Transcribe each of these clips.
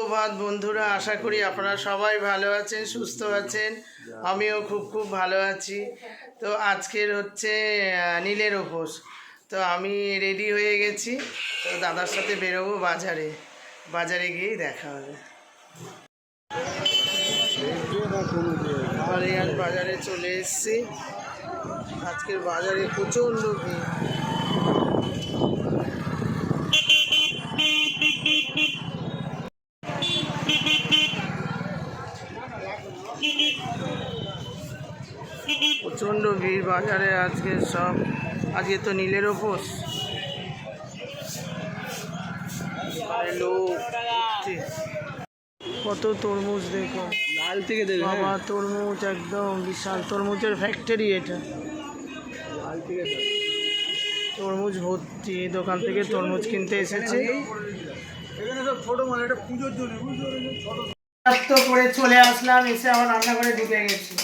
সুপ্রভাত বন্ধুরা, আশা করি আপনারা সবাই ভালো আছেন, সুস্থ আছেন। আমিও খুব ভালো আছি। তো আজকের হচ্ছে নীলের উপোস। তো আমি রেডি হয়ে গেছি, তো দাদার সাথে বেরোবো বাজারে গিয়েই দেখা হবে। আজ বাজারে চলে এসেছি। আজকের বাজারে প্রচণ্ড ভিড়। প্রচণ্ড ভিড় বাজারে আজকে। আজকে তো নীলের উপোস। লোক কত তরমুজ দেখো, লাল থেকে দেবে বাবা, তরমুজ একদম বিশাল। তরমুজের ফ্যাক্টরি এটা। লাল থেকে তরমুজ ভর্তি। দোকান থেকে তরমুজ কিনতে এসেছে। এখানে সব ছোট মানে এটা পুজোর জন্য তো করে চলে আসলাম, এসে আবার রান্নাঘরে ঢুকে গেছি।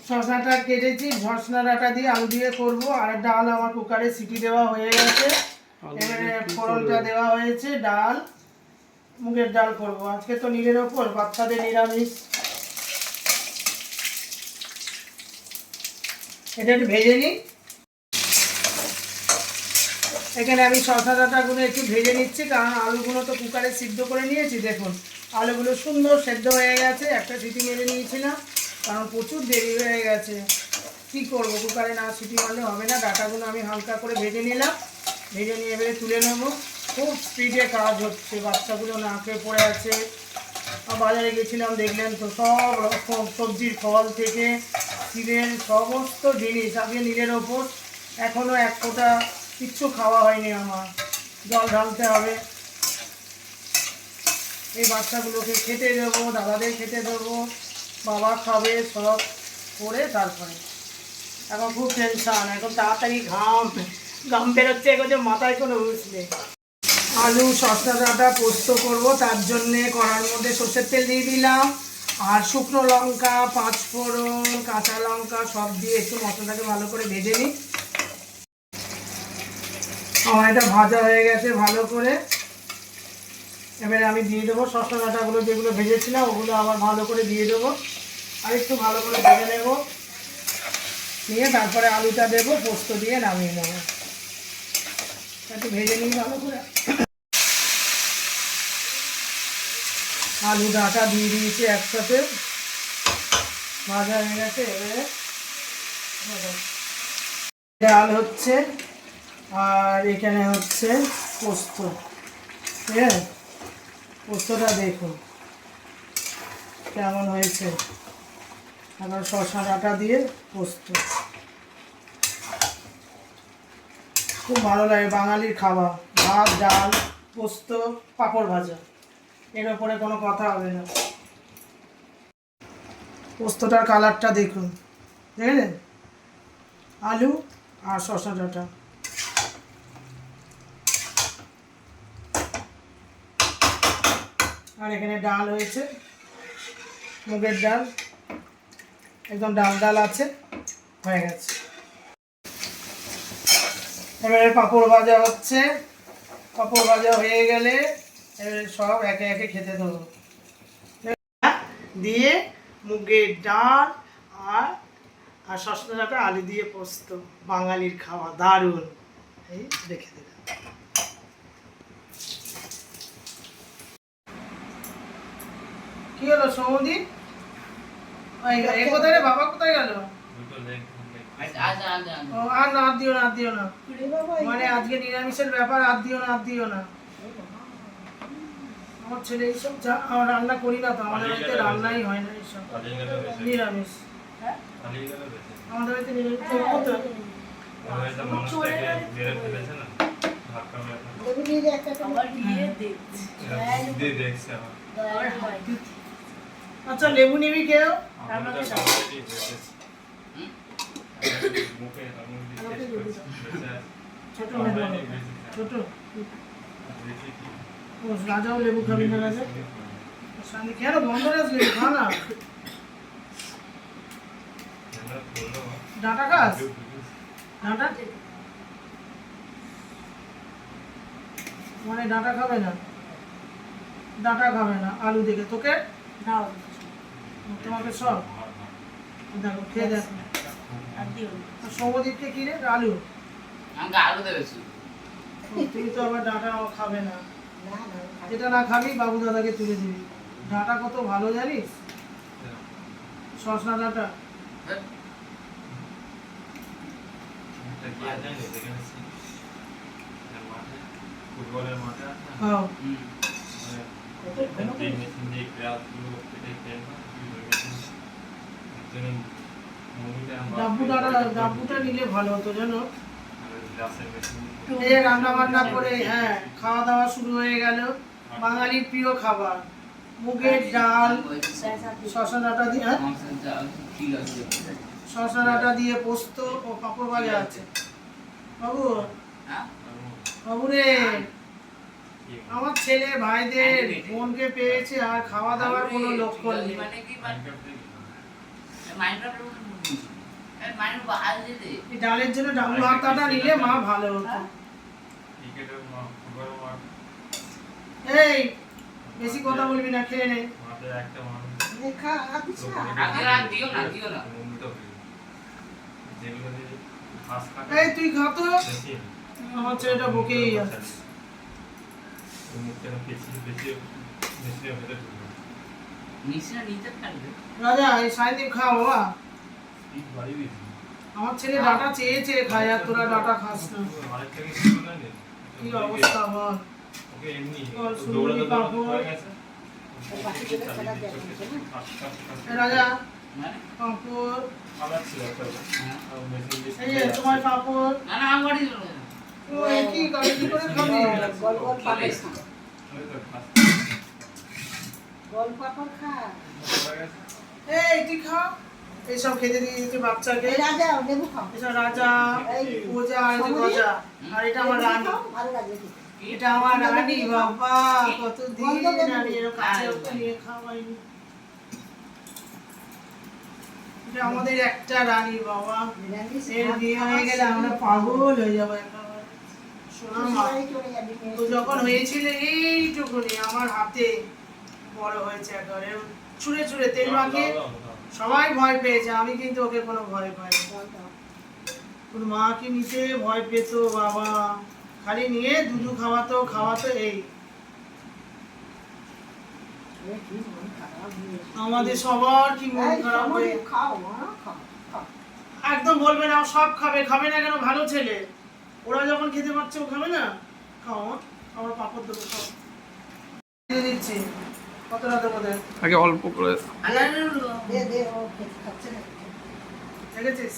শশাটা কেটেছি, ঝর্সনা ডাঁটা দিয়ে আলু দিয়ে করবো। আর ডাল আমার কুকারে সিটি দেওয়া হয়ে গেছে। এবারে ফোড়নটা দেওয়া হয়েছে। ডাল, মুগের ডাল করব। আজকে তো নীলের ওপর, বাচ্চাদের নিরামিষ। এটা একটু ভেজে নিই। এখানে আমি শসা ডাঁটাগুলো একটু ভেজে নিচ্ছি, কারণ আলুগুলো তো কুকারে সিদ্ধ করে নিয়েছি। দেখুন আলুগুলো সুন্দর সেদ্ধ হয়ে গেছে। একটা সিটি মেরে নিয়েছিলাম, কারণ প্রচুর দেরি হয়ে গেছে। কি করব, কুকারে না সিটি মারলে হবে না। ডাঁটাগুলো আমি হালকা করে ভেজে নিলাম। ভেজে নিয়ে এবারে তুলে নেব। খুব স্পিডে কাজ হচ্ছে, বাচ্চাগুলো না খেয়ে পড়ে আছে। বাজারে গেছিলাম, দেখলেন তো, সব রকম সবজির ফল থেকে শীতের সমস্ত জিনিস। আগে নীলের ওপর, এখনও এক ফোঁটা কিচ্ছু খাওয়া হয়নি আমার। জল ঢালতে হবে। এই বাচ্চাগুলোকে খেতে দেবো, দাদাদের খেতে দেবো, বাবা খাবে, সব করে তারপরে। এখন খুব টেনশান, এখন তাড়াতাড়ি ঘাম বেরোচ্ছে, এগোচ্ছে মাথায় কোনো হুঁশ নেই। আলু শসা ডাঁটা পোস্ত করবো, তার জন্যে কড়ার মধ্যে সর্ষের তেল দিয়ে দিলাম। আর শুকনো লঙ্কা, পাঁচফোড়ন, কাঁচা লঙ্কা সব দিয়ে একটু মশলাটাকে ভালো করে ভেজে নিই। আমার এটা ভাজা হয়ে গেছে ভালো করে। এবারে আমি দিয়ে দেবো শসা ডাঁটাগুলো, যেগুলো ভেজেছিলাম ওগুলো আবার ভালো করে দিয়ে দেবো। আর একটু ভালো করে ভেজে নেব, নিয়ে তারপরে আলুটা দেবো, পোস্ত দিয়ে নামিয়ে নেবো। একটু ভেজে নিই ভালো করে। আলু ডাঁটা দিয়ে দিয়েছি একসাথে, ভাজা হয়ে গেছে। এবারে ডাল হচ্ছে, আর এখানে হচ্ছে পোস্ত। ঠিক আছে, পোস্তটা দেখুন কেমন হয়েছে। আবার শসা ডাঁটা দিয়ে পোস্ত খুব ভালো লাগে, বাঙালির খাবার। ভাত, ডাল, পোস্ত, পাঁপড় ভাজা, এর ওপরে কোনো কথা হবে না। পোস্তটার কালারটা দেখুন, দেখলেন? আলু আর শসা ডাঁটা। আর এখানে ডাল হয়েছে, মুগের ডাল, একদম ডাল আছে, হয়ে গেছে। এবারে পাঁপড় ভাজা হচ্ছে। পাঁপড় ভাজা হয়ে গেলে এবারে সব একে একে খেতে দেবো। দিয়ে মুগের ডাল আর শসা ডাঁটা আলু দিয়ে পোস্ত, বাঙালির খাওয়া, দারুণ। এই রেখে দিলাম। কি হলো সৌদি? কোথায় রে বাবা, কোথায় গেল? আর না দিও না, মানে আজকে নিরামিষের ব্যাপার। আর দিও না। আমার ছেলে এইসব রান্না করি না তো, আমাদের বাড়িতে রান্নাই হয় না এইসব নিরামিষ। আমাদের বাড়িতে নিরামিষ আচ্ছা, লেবু নিবি কেউ? ছোট রাজাও লেবু খাবি না? রাজা কেন বন্ধ লেবু খা না। ডাঁটা খাস? ডাঁটা মানে ডাঁটা খাবে না, ডাঁটা খাবে না আলু দেখে তোকে দাও তোমাকে সব দেখো খেয়ে দেখো। আর দিও আর সৌমদীপকে কি রে আলু? আমাকে আলু দেবে শুধু। তুই তো আবার ডাঁটা খাবে না, না না যেটা না খাবি বাবু দাদাকে তুলে দিবি। ডাঁটা কত ভালো জানিস, সসনা ডাঁটা। হ্যাঁ? ফুটবলের মাঠে আছে না? খাও হুম। যে মেশিন দিয়ে গ্লাসগুলো কেটে খেয়ে না, ওই মেশিন একজনের মুভিটা আমরা ডাব্বুটা নিলে ভালো হতো জানো। গ্লাসের মেশিন এই যে রান্না বান্না করে হ্যাঁ খাওয়া দাওয়া শুরু হয়ে গেল। বাঙালির প্রিয় খাবার মুগের ডাল, শসা ডাঁটা দিয়ে হ্যাঁ মাংসের চাল, ঠিক আছে। শসা ডাঁটা দিয়ে পোস্ত ও পাঁপড় ভাজা আছে। বাবু হ্যাঁ? বাবু রে, আমার ছেলে ভাইদের বোনকে পেয়েছে আর খাওয়া দাওয়ার কোনো লক্ষণ নেই। মানে কি মাইন্ডটা মাইন্ড বাহাল দিতে। এই ডালের জন্য ডাবু হাতাটা নিলে মা ভালো হতো। ক্রিকেটের ফুটবলের মাঠ এই বেশি কথা বলবি না, খেয়ে নে। মাঠে একটা মানুষ খা আচ্ছা আগে রাখ দিও না, দিও না। মুভিটা হয়ে যেগুলো দিয়ে ঘাস কাটে এই তুই খা তো, মেশিন আমার ছেলেটা বকেই আছে। ওই মুখটা পেঁচিয়ে পেঁচিয়ে মেশিনের ভেতরে ঢুকবে নিচে নিচে থাকবে। রাজা এই সাইদিন খা বাবা, পিঠ বাড়িয়ে দিয়েছি আমার ছেলে ডাটা চেয়েছে খায় আর তোরা ডাটা খাস না। আরেকটা কি ছিল না রে? কি অবস্থা বল। ওকে এমনি বল, দৌড়াতে সুন্দরী দৌড়াতে পাপড়। হয়ে গেছে এই রাজা মানে পাঁপড়, কালার ছিল একটা হ্যাঁ। আর মেশিন দিয়ে এই যে তোমার পাঁপড়। না না আমার বাড়ি দিল না। ও কি কালি কি করে খাবি? গোল গোল পাপড় খা ওই তো ঘাস গোল পাপড় খা হয়ে গেছে এই তুই খা, এইসব খেতে দিয়ে দিতে বাচ্চাকে। এই রাজা লেবু খাও এটা রাজা, এই পূজা আর এটা গজা, আর এটা আমার লেবু রানী। খাও, ভালো লাগবে খেতে। এটা আমার রানী বাবা, কতদিন রানী এরকম কাছে ওকে নিয়ে খাওয়াইনি। এটা আমাদের একটা রানী বাবা, নিরামিষ এর ভাত বিয়ে খাওয়া হয়ে গেলে আমরা পাগল হয়ে যাবো একেবারে। শোনা মা, সবাই চলে যাবে ও যখন হয়েছিল এইটুকুনি আমার হাতে বড় হয়েছে একেবারে, ছুঁড়ে ছুঁড়ে তেল মাখিয়ে সবাই ভয় পেয়েছে, আমি কিন্তু ওকে কোনো ভয় পাইনি। ওর মাকে নিতে ভয় পেত বাবা, খালি নিয়ে দুধু খাওয়াতো খাওয়াতো। এই আমাদের সবার কি মন খারাপ হয়ে, খাও মা খাও খাও একদম বলবে না ও সব খাবে, খাবে না কেন, ভালো ছেলে। ওরা যখন খেতে পারছে ও খাবে না। খাও আমার পাপড় দেবো সব দিয়ে দিচ্ছি। কতটা দেবো দেখ, আগে অল্প করে দে দে ও খেতে খাচ্ছে না দেখেছিস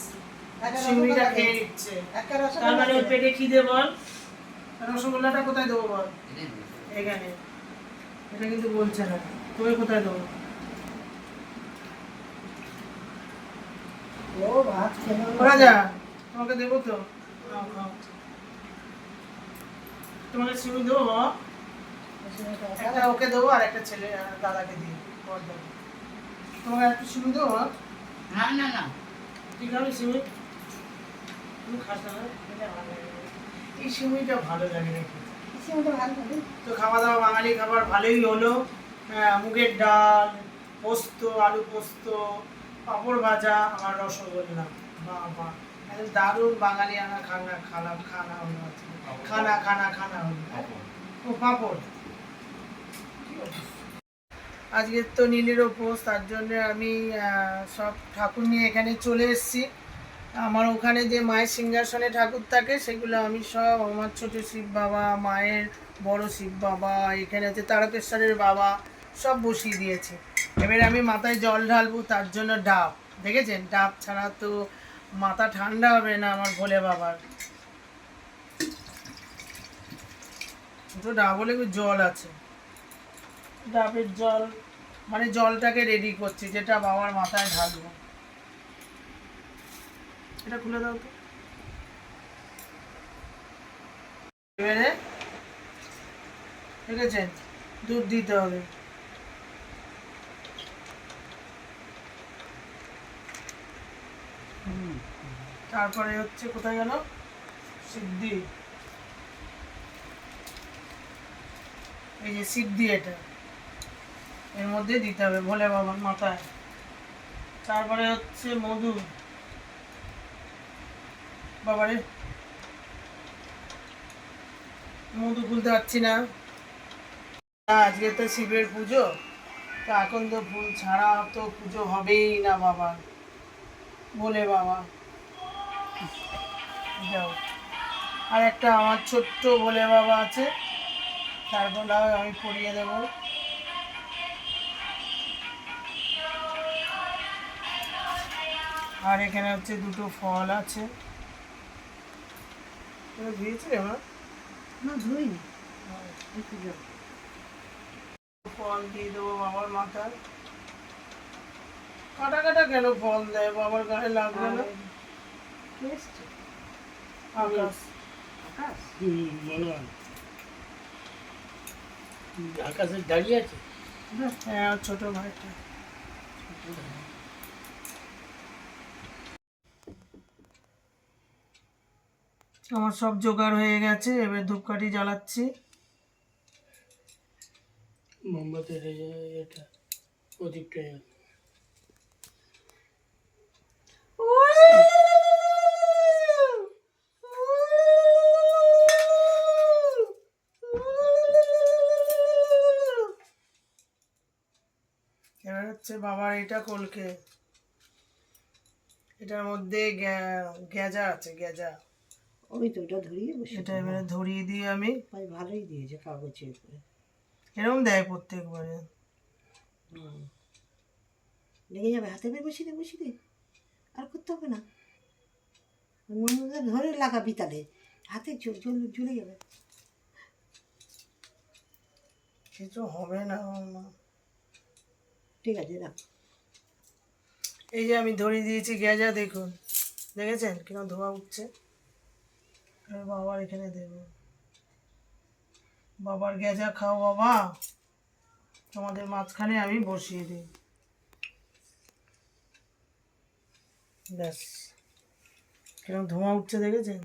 একটা সিমড়িটা রসগোল্লা খেয়ে দে। নিচ্ছে। একটা তার রসগোল্লা মানে ওর দে। পেটে খিদে বল। রসগোল্লাটা কোথায় দেবো বল? এটাই তো। এখানে। এটা কিন্তু বলছে না, তোকে কোথায় দেবো? ও ভাত খেলো না। ওরা যা, তোমাকে দেবো তো, খাও খাও। তোমাকে সিমি দেবো বাবা? একটা ওকে দেবো আর একটা ছেলে দাদাকে দিয়ে বর দেবো। তোমাকে একটু সিমি দেবো বাবা? না না না। ঠিক আছে সিমি, তুমি খাস না? এটা ভালো লাগে। এই সিমিটা ভালো লাগে নাকি? সিমটা ভালো হবে। তো খাওয়া দাওয়া বাঙালি খাবার ভালোই হলো। মুগের ডাল, পোস্ত, আলু পোস্ত, পাঁপড় ভাজা, আমার রসগোল্লা। বাবা একদম দারুণ বাঙালি আনা খানা খানা হলো আজকে। খানা হলো। ও পাঁপড়। আজকে তো নীলের উপোস, তার জন্য আমি সব ঠাকুর নিয়ে এখানে চলে এসেছি। আমার ওখানে যে মায়ের সিংহাসনে ঠাকুর থাকে সেগুলো আমি সব, আমার ছোট শিব বাবা, মায়ের বড় শিব বাবা, এখানে আছে তারকেশ্বরের বাবা, সব বসিয়ে দিয়েছে। এবারে আমি মাথায় জল ঢালবো, তার জন্য ডাব, দেখেছেন ডাব ছাড়া তো মাথা ঠান্ডা হবে না আমার ভোলে বাবার। তো ডাব বলে জল আছে, ডাবের জল মানে জলটাকে রেডি করছি, যেটা বাবার মাথায় ঢালবো। এটা খুলে দাও তো। এবারে দেখেছেন দুধ দিতে হবে। তারপরে হচ্ছে কোথায় গেল সিদ্ধি, এই যে সিদ্ধি, এটা এর মধ্যে দিতে হবে ভোলে বাবার মাথায়। তারপরে হচ্ছে মধু, বাবারে মধু খুলতে পারছি না। আজকে তো শিবের পুজো, তো এখন তো ফুল ছাড়া তো পুজো হবেই না বাবা, বলে বাবা। যাও, আর একটা আমার ছোট্ট বলে বাবা আছে, তারপর আমি পরিয়ে দেব। আর এখানে হচ্ছে দুটো ফল আছে, ধুয়েছিলে মা? না ধুইনি, একটু জল। ফল দিয়ে দেবো বাবার মাথায়। কাটা কাটা কেন ফল দেয় বাবার গায়ে, লাগবে না? কে এসছে? আকাশ। আকাশ? আকাশে দাঁড়িয়ে আছে। হ্যাঁ, আর ছোট ভাইটা। আমার সব জোগাড় হয়ে গেছে, এবার ধূপকাঠি জ্বালাচ্ছি। মোমবাতির এটা প্রদীপটা এবার হচ্ছে বাবার এটা কলকে, এটার মধ্যে গেজা আছে, গেজা। ওই তো ওটা ধরিয়ে বসে। এটা এবারে ধরিয়ে দিয়ে আমি, ভাই ভালোই দিয়েছে কাগজের করে। এরকম দেয় প্রত্যেকবারে। লেগে যাবে হাতে, বের বসিয়ে দে, বসিয়ে দে, আর করতে হবে না। মন মধ্যে ধরে লাগাবি, তাহলে হাতে ঝুলে যাবে। কিছু হবে না মা। ঠিক আছে, রাখ। এই যে আমি ধরিয়ে দিয়েছি গেজা, দেখুন, দেখেছেন কিরকম ধোয়া উঠছে। আর বাবার এখানে দেব, বাবার গেজা খাও বাবা, তোমাদের মাঝখানে আমি বসিয়ে দিই। ব্যাস, কিরকম ধোঁয়া উঠছে দেখেছেন?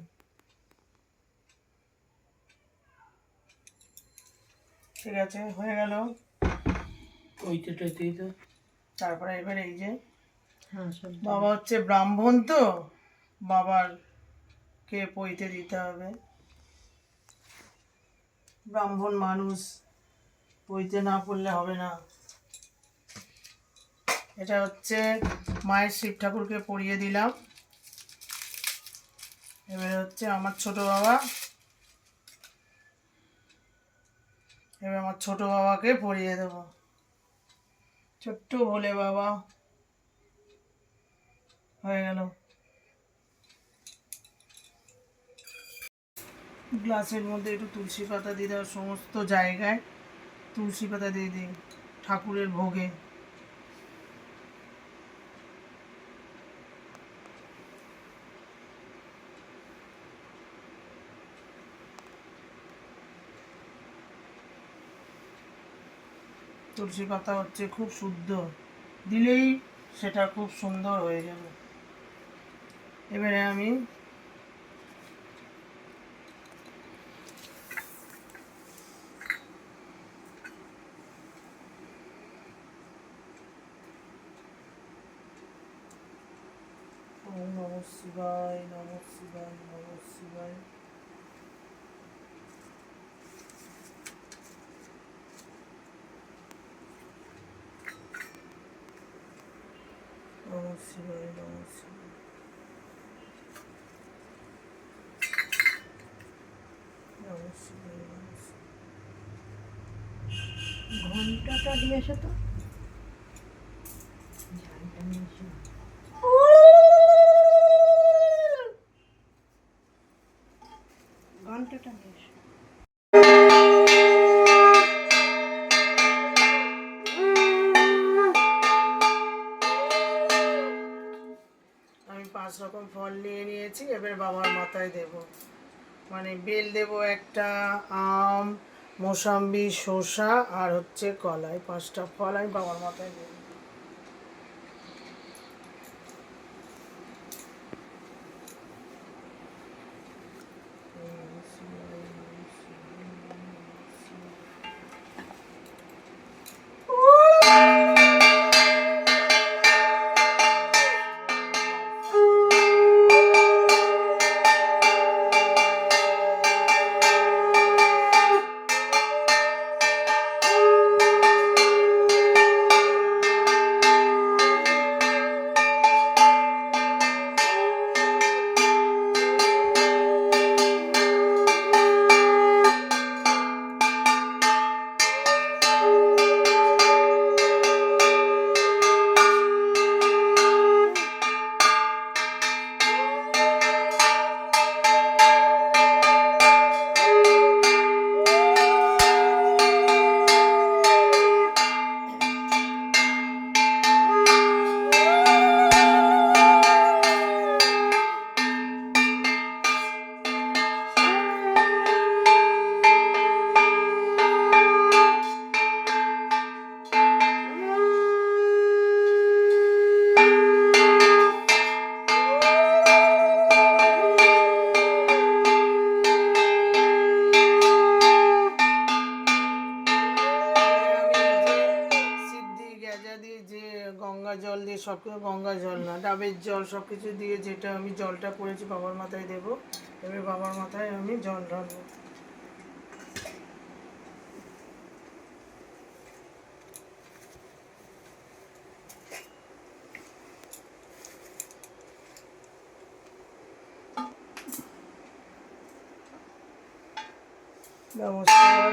ঠিক আছে, হয়ে গেল। ওইটা দিয়ে তো। তারপরে এবার এই যে হ্যাঁ, সব বাবা হচ্ছে ব্রাহ্মণ, তো বাবার কে পইতে দিতে হবে, ব্রাহ্মণ মানুষ, পইতে না পড়লে হবে না। এটা হচ্ছে মায়ের শিব ঠাকুরকে পরিয়ে দিলাম। এবারে হচ্ছে আমার ছোট বাবা, এবার আমার ছোট বাবাকে পরিয়ে দেব, ছোট্ট ভোলে বাবা। হয়ে গেল। গ্লাসের মধ্যে একটু তুলসী পাতা দিয়ে দেওয়ার, সমস্ত জায়গায় তুলসী পাতা দিয়ে দিই ঠাকুরের ভোগে। তুলসী পাতা হচ্ছে খুব শুদ্ধ, দিলেই সেটা খুব সুন্দর হয়ে যাবে। এবারে আমি ওম নমঃ শিবায়, নমঃ শিবায়, নমঃ শিবায়। নমঃ শিবায়, নমঃ শিবায়। নমঃ শিবায়, নমঃ শিবায়। ঘন্টাটা দিয়ে এসো তো, ঝাড়টা নিয়ে এসো। ঘন্টাটা নিয়ে এসো। আমি 5 রকম ফল নিয়ে নিয়েছি, এবার বাবার মাথায় দেব। মানে বেল দেব একটা, আম, মোসাম্বি, শসা আর হচ্ছে কলাই, 5টা ফল আমি বাবার মাথায় দেব। গঙ্গা জল দিয়ে সব কিছু, গঙ্গা জল না, ডাবের জল সব কিছু দিয়ে যেটা আমি জলটা করেছি বাবার মাথায় দেবো। এবার বাবার মাথায় আমি জল ঢালবো। নমস্কার,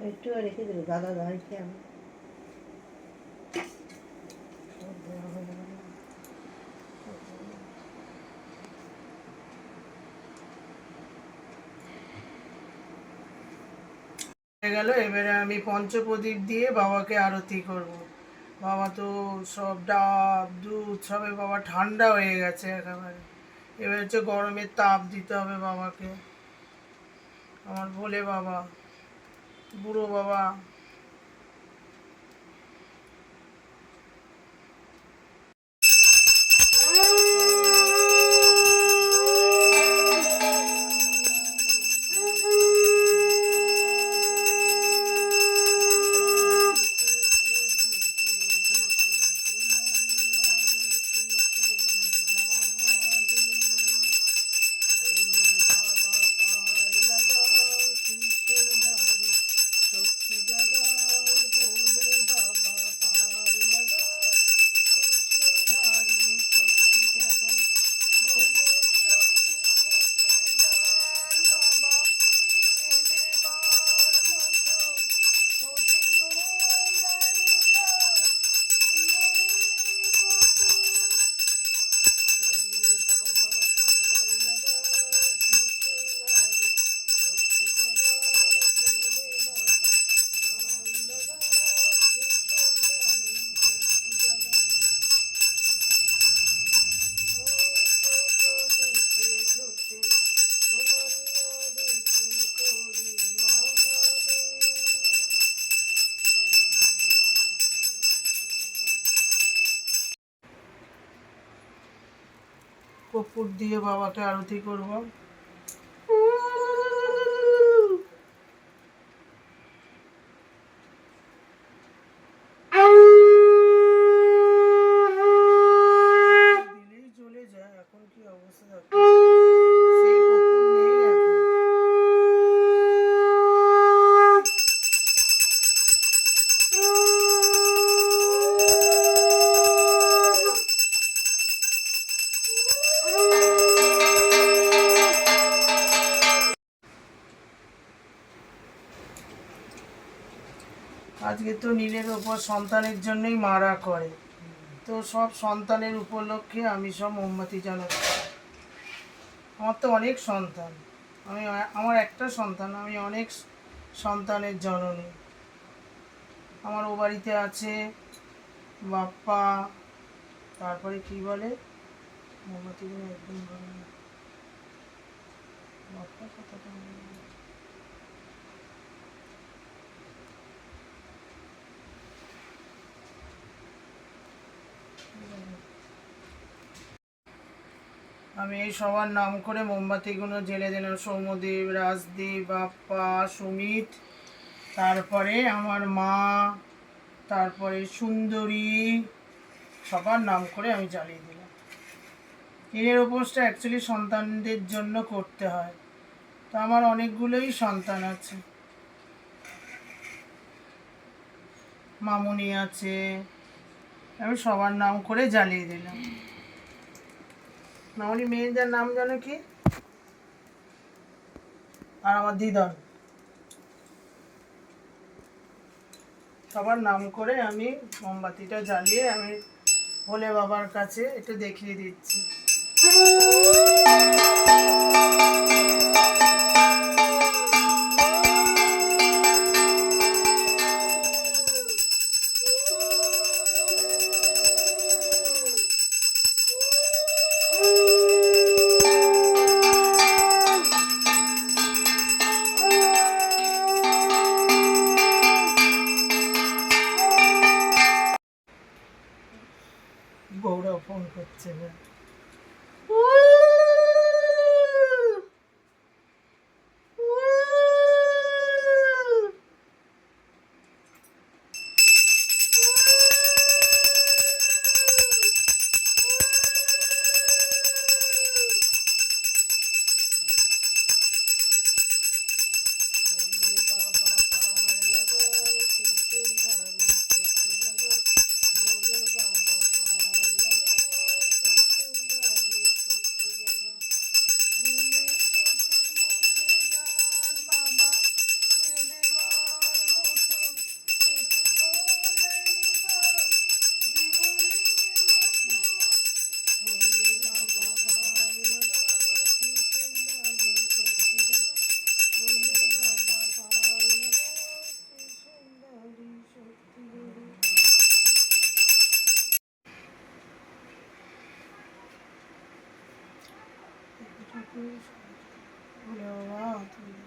একটু রেখে দেবো, দাদা দাঁড়িয়ে আমি হয়ে গেল। এবারে আমি পঞ্চপ্রদীপ দিয়ে বাবাকে আরতি করব। বাবা তো সব ডাব দুধ সবে বাবা ঠান্ডা হয়ে গেছে একেবারে। এবার হচ্ছে গরমের তাপ দিতে হবে বাবাকে। আমার ভোলে বাবা, বুড়ো বাবা। কর্পূর দিয়ে বাবাকে আরতি করব। দিলেই চলে যায়, এখন কি অবস্থা দেখো। সেই কর্পূর নেই এখন। আজকে তো নীলের ওপর সন্তানের জন্যই মারা করে, তো সব সন্তানের উপলক্ষে আমি সব মোমবাতি জ্বালাচ্ছি। আমার তো অনেক সন্তান, আমার একটা সন্তান, আমি অনেক সন্তানের জননী। আমার ও বাড়িতে আছে বাপ্পা, তারপরে কি বলে মোমবাতিগুলো একদম ভালো না। বাপ্পা কথাটা আমি এই সবার নাম করে মোমবাতিগুলো জ্বেলে দিলাম। সৌম্যদেব, রাজদীপ, বাপ্পা, সুমিত, তারপরে আমার মা, তারপরে সুন্দরী, সবার নাম করে আমি জ্বালিয়ে দিলাম। নীলের উপোসটা অ্যাকচুয়ালি সন্তানদের জন্য করতে হয়, তো আমার অনেকগুলোই সন্তান আছে। মামুনি আছে, আমি সবার নাম করে জ্বালিয়ে দিলাম। মামনি মেয়েদের নাম জানো কি? আর আমার দিদন, সবার নাম করে আমি মোমবাতিটা জ্বালিয়ে আমি ভোলে বাবার কাছে একটু দেখিয়ে দিচ্ছি। বউরা ফোন করছে না। ভোলে বাবা তুমি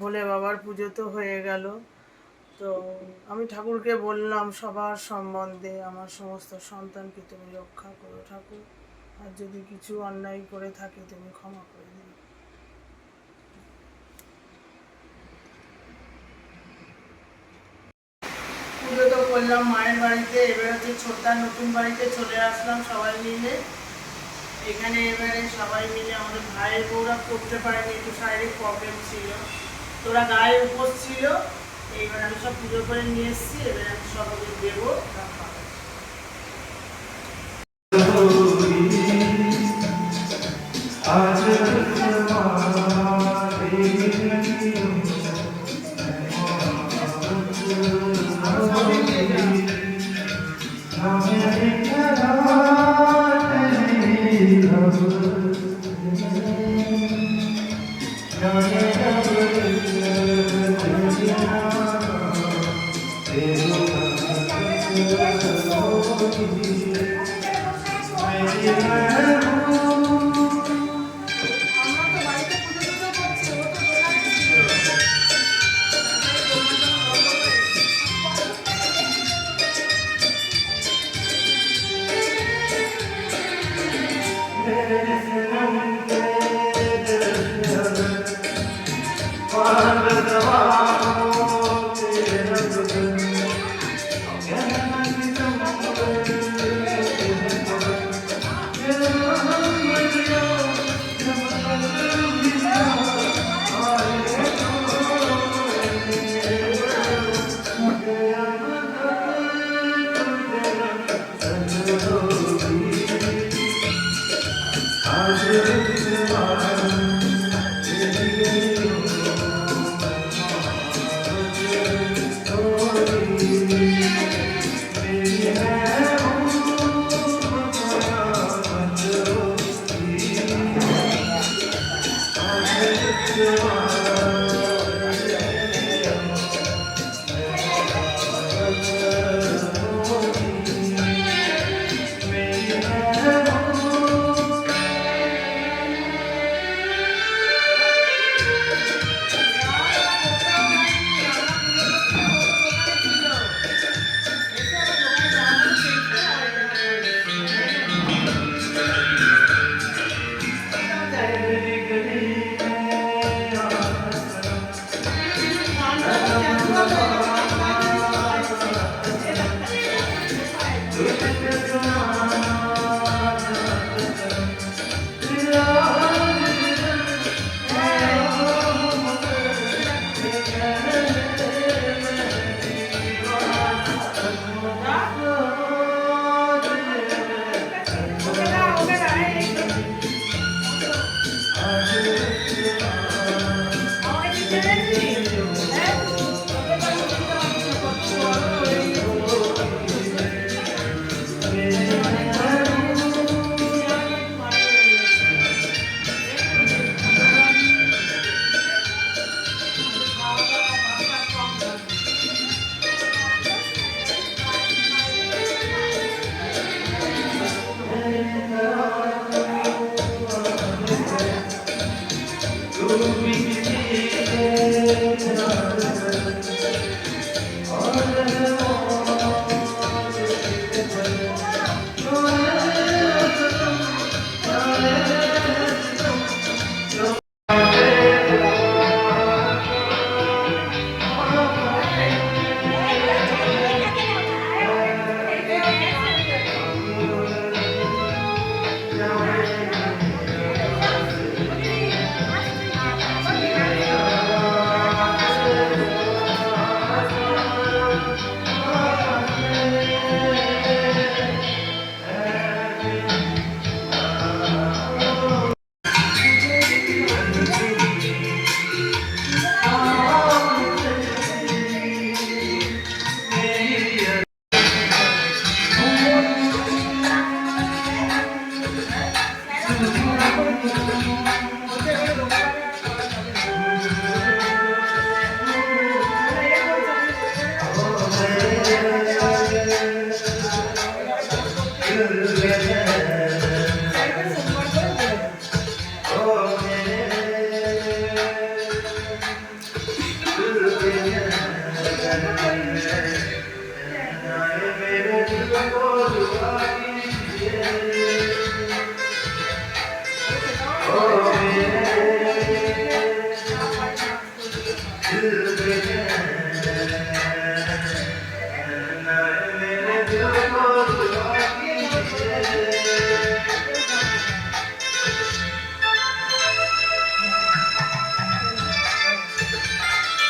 ভোলে বাবার পুজো তো হয়ে গেল। তো আমি ঠাকুরকে বললাম সবার সম্বন্ধে, আমার সমস্ত সন্তানকে তুমি রক্ষা করো ঠাকুর, আর যদি কিছু অন্যায় করে থাকে তুমি ক্ষমা করে দিও। পুজো তো করলাম মায়ের বাড়িতে, এবার হচ্ছে ছোট্টার নতুন বাড়িতে চলে আসলাম সবাই মিলে। এখানে এবারে সবাই মিলে আমাদের ভাইয়ের বউরা করতে পারেনি, একটু শারীরিক প্রবলেম ছিল, তোরা গায়ে উপোস ছিল। এইবার আমি সব পুজো করে নিয়ে এসেছি, এবার আমি সবাইকে দেবো।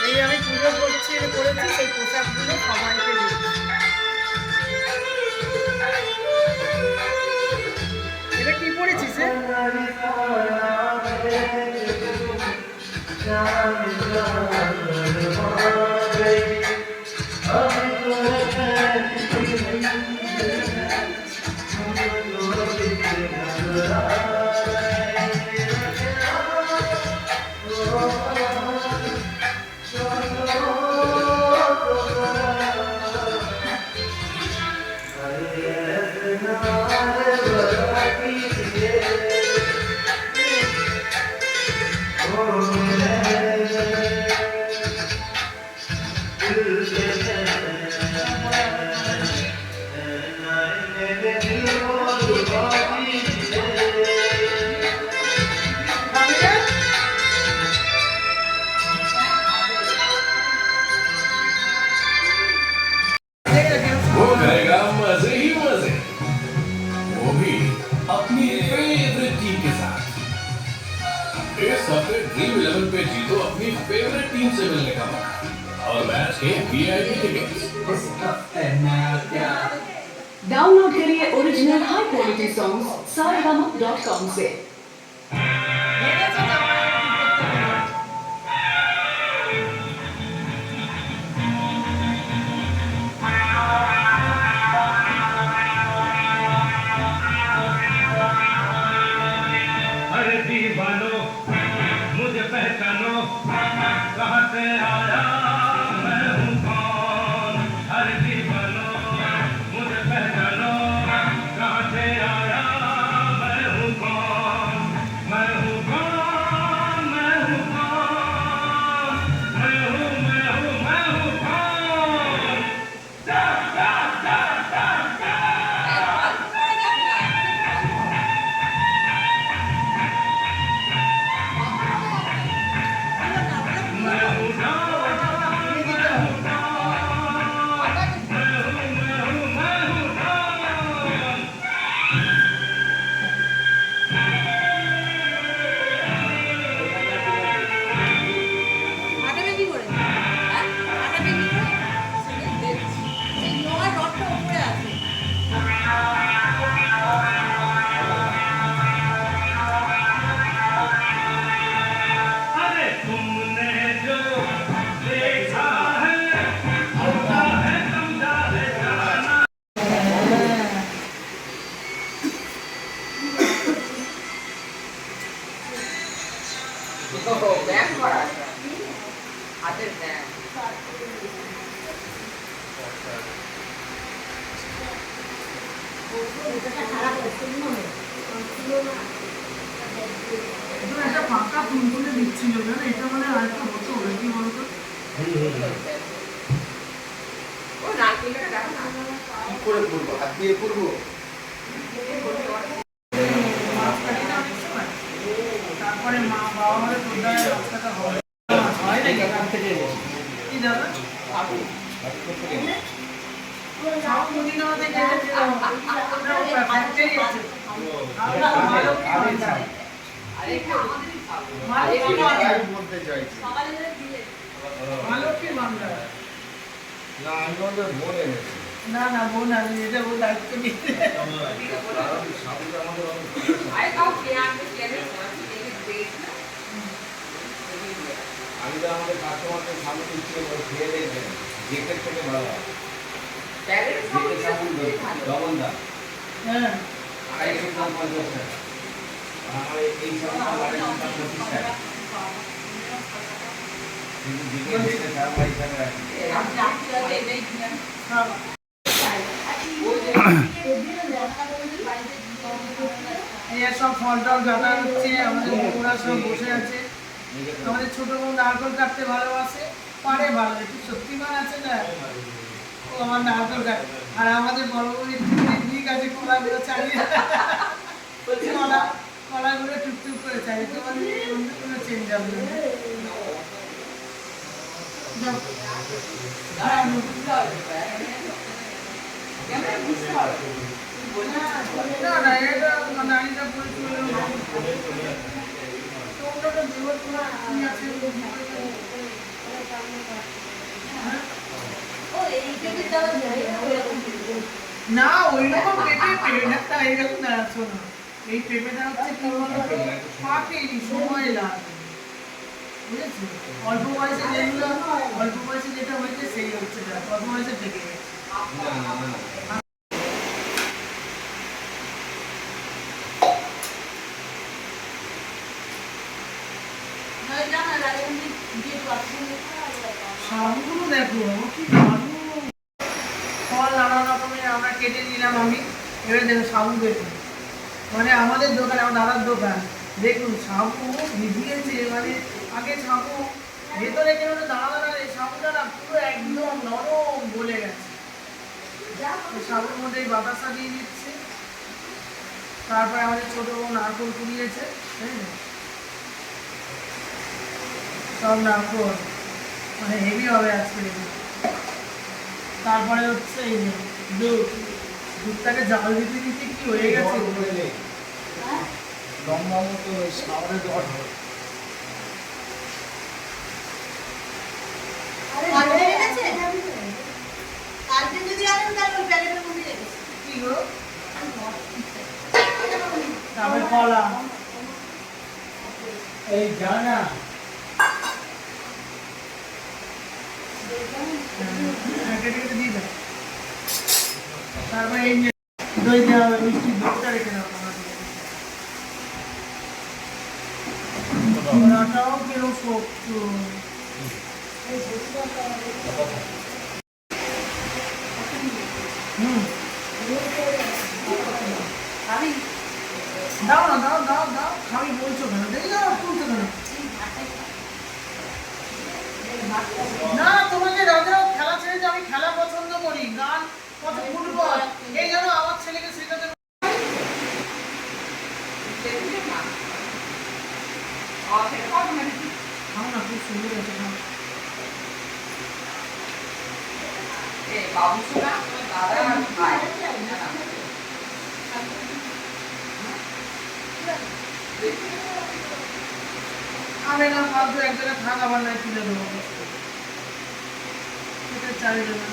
এই আমি পুজো করছি করেছি সেই পোশাকগুলো সবাইকে দিচ্ছি। এটা কি পরেছিস রে? वो करेगा मजे ही मजे, वो भी अपनी फेवरेट टीम के साथ। इस हफ्ते ड्रीम 11 पे जीतो अपनी फेवरेट टीम से मिलने का मौका और मैच के वीआईपी टिकट्स। डाउनलोड करिए original high quality songs saregama.com से। अरे दीवानो मुझे पहचानो कहाँ से आया मैं हूँ कौन। अरे दीवानो मुझे पहचानो कहाँ से आया मैं हूँ कौन। मैं हूँ कौन, मैं हूँ कौन, मैं हूँ कौन। दा, दा, दा, दा, दा। मैं हूँ कौन। ব্যাগ করা আছে। হাতের ব্যাগ। এখন একটা ফাঁকা ফুলফুলে দিচ্ছিল কেন, এটা মানে আর একটু হতো কি বলতো। ও নারকেলটা দেখো না। কি করে করবো? হাত দিয়ে করবো? মাছ কাটি না অনেক সময়, তারপরে মা বাবা বলে তোর দ্বারা মাছ কাটা হয় হয় নাকি কি দাদা সব মুদিনা থেকে ফ্যাক্টরি আছে। ভালো কি বান্দা, আরে এটা আমাদেরই খাবো। ভালো কি বান্দা, বলতে চাইছি। ভালো কি বান্দা। না, আমি ওদের বোন এনেছি। না না বোন আমি এটা ও দায়িত্ব নিতে। কারণ সাবুটা আমাদের অনেক আরে কাউ কে আনবে কে আনবে দেখ না। আমি তো আমাদের কাস্টমারদের সামনে দিচ্ছি, ওরা খেয়ে দেখবেন জেকের থেকে ভালো হয়। ব্যাগের জেকের সাবুন লবণ দাম হ্যাঁ 250 গ্রাম 50 টাকা। আর আমার এই সাবুনটা 25 টাকা। কিন্তু জেকের সাবুন হিসাবে রাখি। আমি জানি এই কিনা। সব এই সব ফল টল কাটা হচ্ছে, আমাদের বউরা সব বসে আছে। আমাদের ছোট বোন নারকেল কাটতে ভালোবাসে, পারে ভালো, একটু শক্তিমান আছে না, ও আমার নারকেল কাটে। আর আমাদের বড় বোন একটু ঠিক আছে, কলাগুলো চালিয়ে কলাগুলো টুকটুক করে চালিয়ে, তোমার কোনো চেঞ্জ হবে না। না না এটা মানে এটা বলে না ওই রকম পেঁপে না, তাই এরকম না। শোনো এই পেঁপেটা হচ্ছে কি বলতো, পাকেনি, সময় লাগে, বুঝেছো? অল্প বয়সে যেগুলো, অল্প বয়সে যেটা হয়েছে সেই হচ্ছে, অল্প বয়সে পেকে গেছে। সাবুগুলো দেখো কি দারুণ, ফল নানা রকমের আমরা কেটে নিলাম আমি। এবার দেখো সাবু দেখুন, মানে আমাদের দোকান, আমার দাদার দোকান, দেখুন সাবু ভিজিয়েছে, মানে আগে সাবু ভেতরে কেন দানা দানা, এই সাবুটা না পুরো একদম নরম গলে গেছে। সাবুর মধ্যে এই বাতাসা দিয়ে দিচ্ছে। তারপরে আমাদের ছোট বোন নারকোল কুড়িয়েছে, সব নারকোল মানে হেভি হবে আজকে। তারপরে হচ্ছে এই যে দুধ, দুধটাকে জাল দিতে দিতে কি হয়ে গেছে, লম্বা মতো সামনে দর কি গো, তারপরে কলা, এই জানা কেটে কেটে দিয়ে দাও। তারপরে এই যে দই দেওয়া হবে, মিষ্টি দুধটা রেখে দাও। কলাটাও কিরকম শক্ত, দাও না, দাও দাও দাও, খাবি বলছো কেন, দেখি দাও তুলছো কেন। না তোমাকে রাজাও খেলা ছেড়েছে, আমি খেলা পছন্দ করি, গান পছন্দ, ফুটবল, এই জন্য আমার ছেলেকে শেখাতে। খাও না, খুব সুন্দর হয়েছে, খাও। বাবু সোনা দাদা ভাই আমি না ফালতু এক জায়গায় থাক, আবার নাই তুলে দেবো, এটা চালিয়ে দেবো।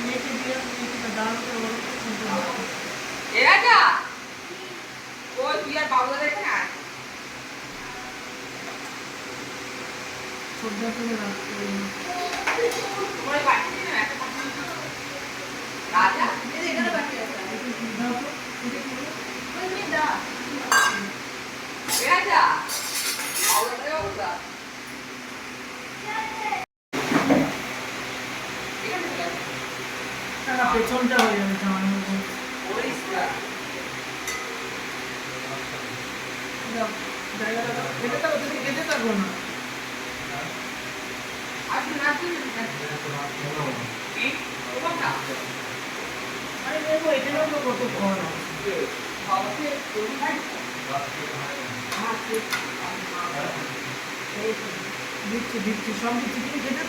মেয়েকে দিয়ে দাঁড়ানো করে বলো এরাটা ওই তুই আর বাবু দাদা এখানে আয় ছোটদা করে রাখতে তোমার বাড়িতে না না পেছনটা হয়ে যাবে জামার মধ্যে। দাও, জায়গাটা দাও। কেটে থাকো, তুমি কেটে থাকো না। আরে দেখো এখানেও তো কত ঘর আছে। দিচ্ছি দিচ্ছি সব দিচ্ছি, তুমি কেটে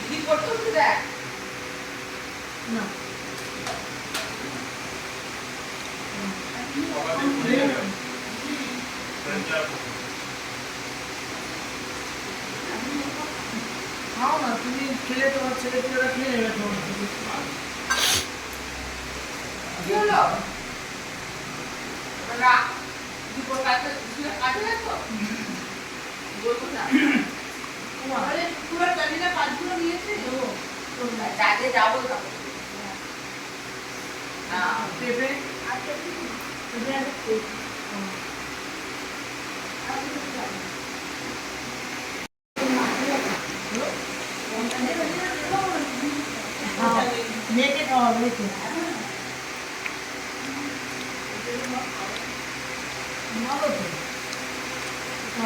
দিদি করতে দেখ না খাও না, তুমি খেলে তোমার ছেলে পেলেরা খেয়ে নেবে তোমার থেকে। কি হলো না দিদি করে কাটে কাটে তো বলবো না আরে পুরো চালিনা কাজগুলো নিয়েছে ও যাকে যাবো যাবো না পেঁপে মেয়েকে খাওয়া মেয়েকে ভালো তো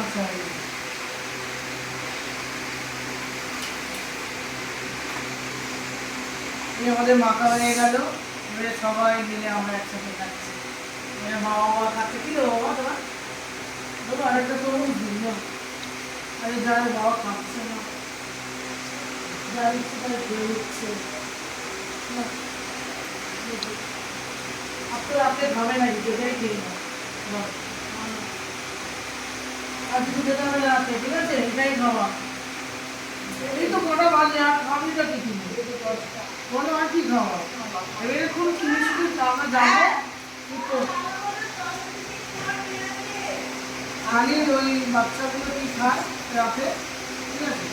আচ্ছা আমাদের মাখা হয়ে গেল, এবারে সবাই মিলে আমরা একসাথে খাচ্ছি। এবারে মা বাবা খাচ্ছে, কি দেবো বাবা তোমার দেবো আরেকটা তরমুজ দিন না, আরে যার বাবা খাচ্ছে না, যার ইচ্ছে তার খেয়ে দিচ্ছে। আপনি খাবে না যেটাই খেয়ে না, আর কিছু খেতে হবে না আপনি, ঠিক আছে এটাই খাওয়া। এই তো কটা বাজে আর খাবিটা কি তুমি বলো আর কি খাওয়া, এবারে খুব তুমি শুধু আমরা যাবো খালি ওই বাচ্চাগুলো কি খায় রাতে, ঠিক আছে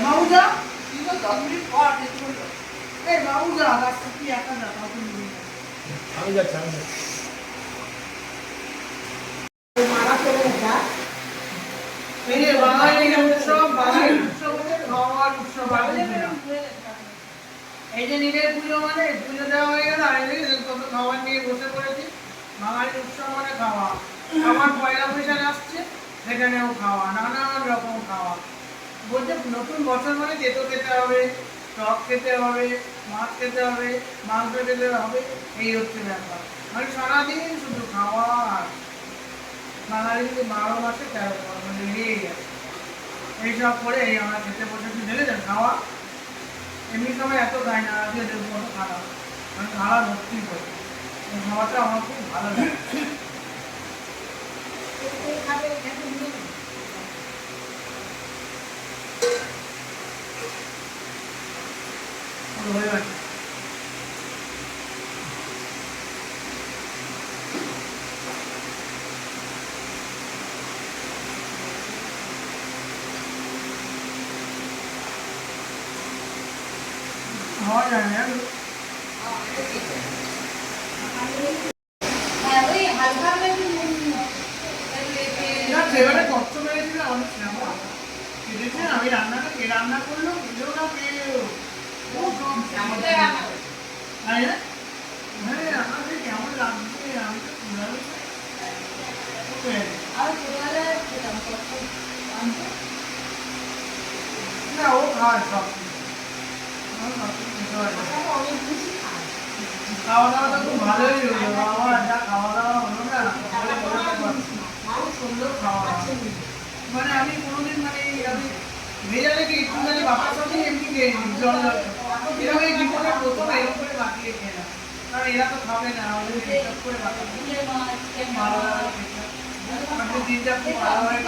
বাবুজা কি তো 10 মিনিট পর দেখতে হলো এই বাবুজা গাছটা কি একা যা কাউকে নিয়ে যা। আমি যাচ্ছি আমি যাচ্ছি। এই যে বাঙালির উৎসব, বাঙালির উৎসব হচ্ছে খাওয়ার উৎসব। এই যে নিজের পুজো মানে পুজো দেওয়া হয়ে গেল, আর এদিকে কত খাবার নিয়ে বসে পড়েছি। বাঙালির উৎসব মানে খাওয়া, আমার পয়লা বৈশাখ আসছে সেখানেও খাওয়া, নানান রকম খাওয়া। বলছে নতুন বছর মানে তেতো খেতে হবে, টক খেতে হবে, মাছ খেতে হবে, মাংস খেতে হবে, এই হচ্ছে ব্যাপার। মানে সারাদিন শুধু খাওয়া। বাঙালি কিন্তু 12 মাসে 13 মানে লেগেই গেছে এইসব করে। এই আমরা খেতে বসেছি, দেখেছেন খাওয়া এমনি সময় এত খায় না, আজকে দেখবো কত খাওয়া, মানে খাওয়া ভর্তি করে। এই খাওয়াটা আমার খুব ভালো লাগে। হয়ে গেছে হওয়া যায় না সেবারে কষ্ট পেয়েছিল অনেক শ্যামা কেটেছেন। আমি রান্নাটা কে রান্না করলো কেউ না কেউ হ্যাঁ আমাকে কেমন লাগছে, আমি তো না ও খায় সব খাওয়া দাওয়াটা খুব ভালোই হলো বাবা, যা খাওয়া দাওয়া হলো না বলে বোঝাতে পারছি না। খুব সুন্দর খাওয়া দাওয়া, মানে আমি কোনোদিন মানে আমি ভেজা লেগে একটুখানি বাবার সাথে এমনি খেয়ে নিই জল জল, এরকম এই জীবনে প্রথম এরকম করে বাকিয়ে খেলাম, কারণ এরা তো খাবে না, ওদের হিসাব করে বাকিয়ে ভালো লাগে। দিনটা খুব ভালোভাবে